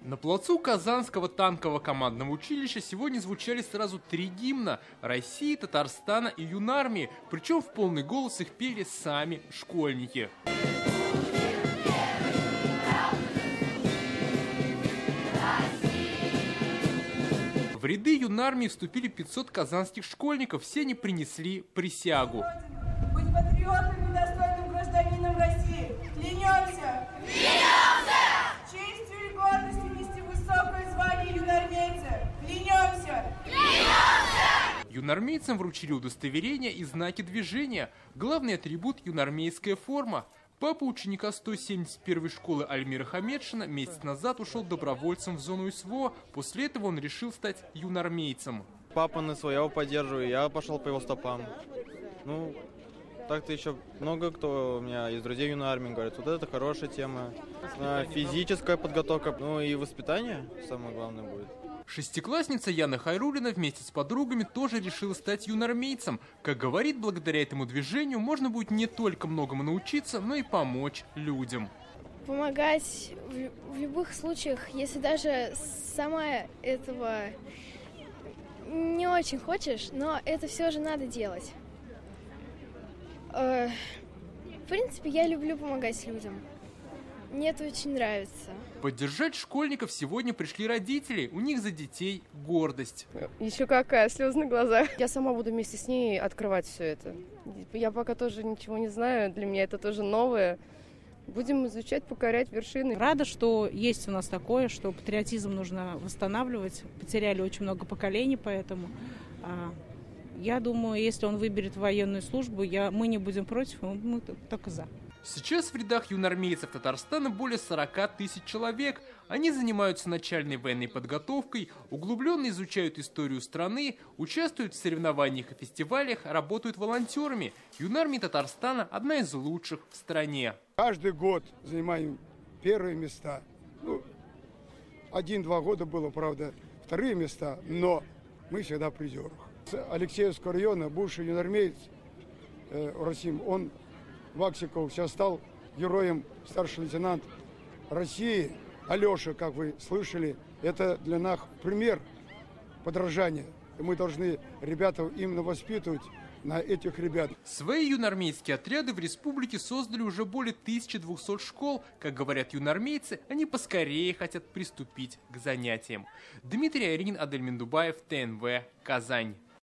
На плацу Казанского танкового командного училища сегодня звучали сразу 3 гимна России, Татарстана и Юнармии, причем в полный голос их пели сами школьники. В ряды Юнармии вступили 500 казанских школьников, все они принесли присягу. Быть патриотом и достойным гражданином России. Клянемся! Клянемся! Честью и гордостью нести высокое звание юнармейца. Клянемся! Клянемся! Юнармейцам вручили удостоверения и знаки движения. Главный атрибут – юнармейская форма. Папа ученика 171-й школы Альмира Хамедшина месяц назад ушел добровольцем в зону СВО. После этого он решил стать юнармейцем. Папа на своего поддерживаю, я пошел по его стопам. Ну, так-то еще много кто у меня из друзей юной армии говорит, вот это хорошая тема. Физическая подготовка, ну и воспитание самое главное будет. Шестиклассница Яна Хайрулина вместе с подругами тоже решила стать юнармейцем. Как говорит, благодаря этому движению можно будет не только многому научиться, но и помочь людям. Помогать в любых случаях, если даже сама этого не очень хочешь, но это все же надо делать. В принципе, я люблю помогать людям. Мне это очень нравится. Поддержать школьников сегодня пришли родители. У них за детей гордость. Еще какая, слезы на глазах. Я сама буду вместе с ней открывать все это. Я пока тоже ничего не знаю, для меня это тоже новое. Будем изучать, покорять вершины. Рада, что есть у нас такое, что патриотизм нужно восстанавливать. Потеряли очень много поколений, поэтому я думаю, если он выберет военную службу, мы не будем против, мы только за. Сейчас в рядах юнармейцев Татарстана более 40 тысяч человек. Они занимаются начальной военной подготовкой, углубленно изучают историю страны, участвуют в соревнованиях и фестивалях, работают волонтерами. Юнармия Татарстана – одна из лучших в стране. Каждый год занимаем первые места. 1-2 года было, правда, вторые места, но мы всегда в призерах. С Алексеевского района бывший юнармеец Расим, он Ваксиков сейчас стал героем, старший лейтенант России. Алеша, как вы слышали, это для нас пример подражания. И мы должны ребята именно воспитывать на этих ребят. Свои юнармейские отряды в республике создали уже более 1200 школ. Как говорят юнармейцы, они поскорее хотят приступить к занятиям. Дмитрий Аринин, Адель Мендубаев, ТНВ, Казань.